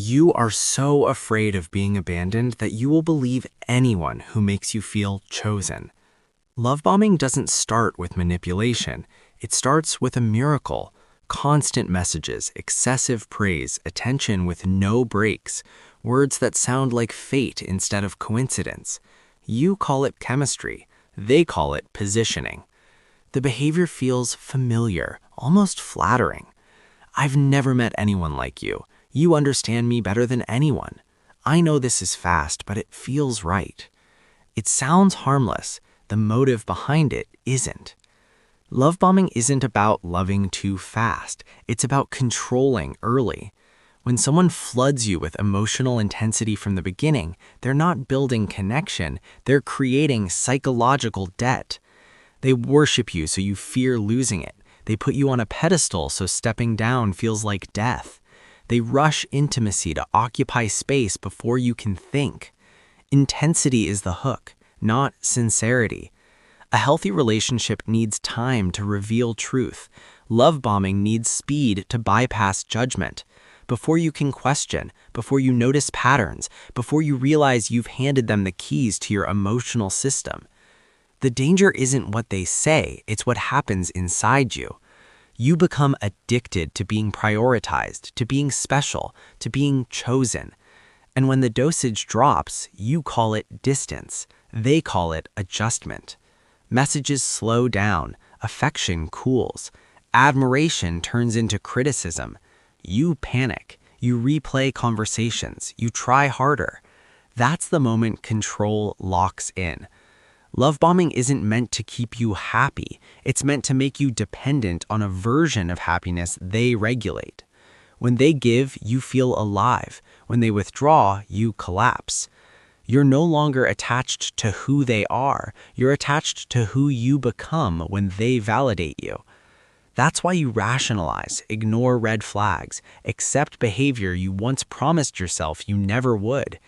You are so afraid of being abandoned that you will believe anyone who makes you feel chosen. Love bombing doesn't start with manipulation. It starts with a miracle. Constant messages, excessive praise, attention with no breaks, words that sound like fate instead of coincidence. You call it chemistry. They call it positioning. The behavior feels familiar, almost flattering. I've never met anyone like you. You understand me better than anyone. I know this is fast, but it feels right. It sounds harmless. The motive behind it isn't. Love bombing isn't about loving too fast. It's about controlling early. When someone floods you with emotional intensity from the beginning, they're not building connection, they're creating psychological debt. They worship you so you fear losing it. They put you on a pedestal so stepping down feels like death. They rush intimacy to occupy space before you can think. Intensity is the hook, not sincerity. A healthy relationship needs time to reveal truth. Love bombing needs speed to bypass judgment. Before you can question, before you notice patterns, before you realize you've handed them the keys to your emotional system. The danger isn't what they say, it's what happens inside you. You become addicted to being prioritized, to being special, to being chosen. And when the dosage drops, you call it distance. They call it adjustment. Messages slow down, affection cools, admiration turns into criticism. You panic, you replay conversations, you try harder. That's the moment control locks in. Love bombing isn't meant to keep you happy. It's meant to make you dependent on a version of happiness they regulate. When they give, you feel alive. When they withdraw, you collapse. You're no longer attached to who they are. You're attached to who you become when they validate you. That's why you rationalize, ignore red flags, accept behavior you once promised yourself you never would.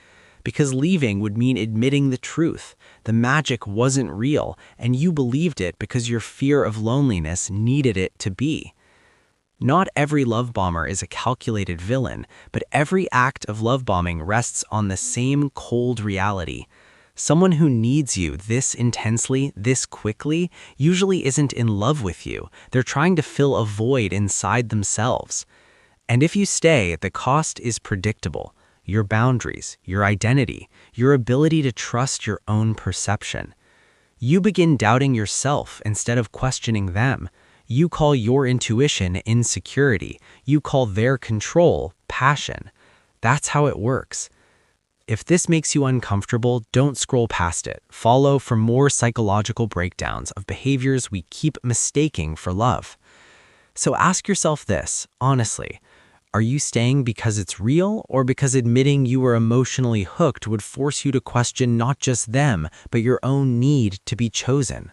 Because leaving would mean admitting the truth. The magic wasn't real, and you believed it because your fear of loneliness needed it to be. Not every love bomber is a calculated villain, but every act of love bombing rests on the same cold reality. Someone who needs you this intensely, this quickly, usually isn't in love with you. They're trying to fill a void inside themselves. And if you stay, the cost is predictable. Your boundaries, your identity, your ability to trust your own perception. You begin doubting yourself instead of questioning them. You call your intuition insecurity. You call their control passion. That's how it works. If this makes you uncomfortable, don't scroll past it. Follow for more psychological breakdowns of behaviors we keep mistaking for love. So ask yourself this, honestly. Are you staying because it's real, or because admitting you were emotionally hooked would force you to question not just them, but your own need to be chosen?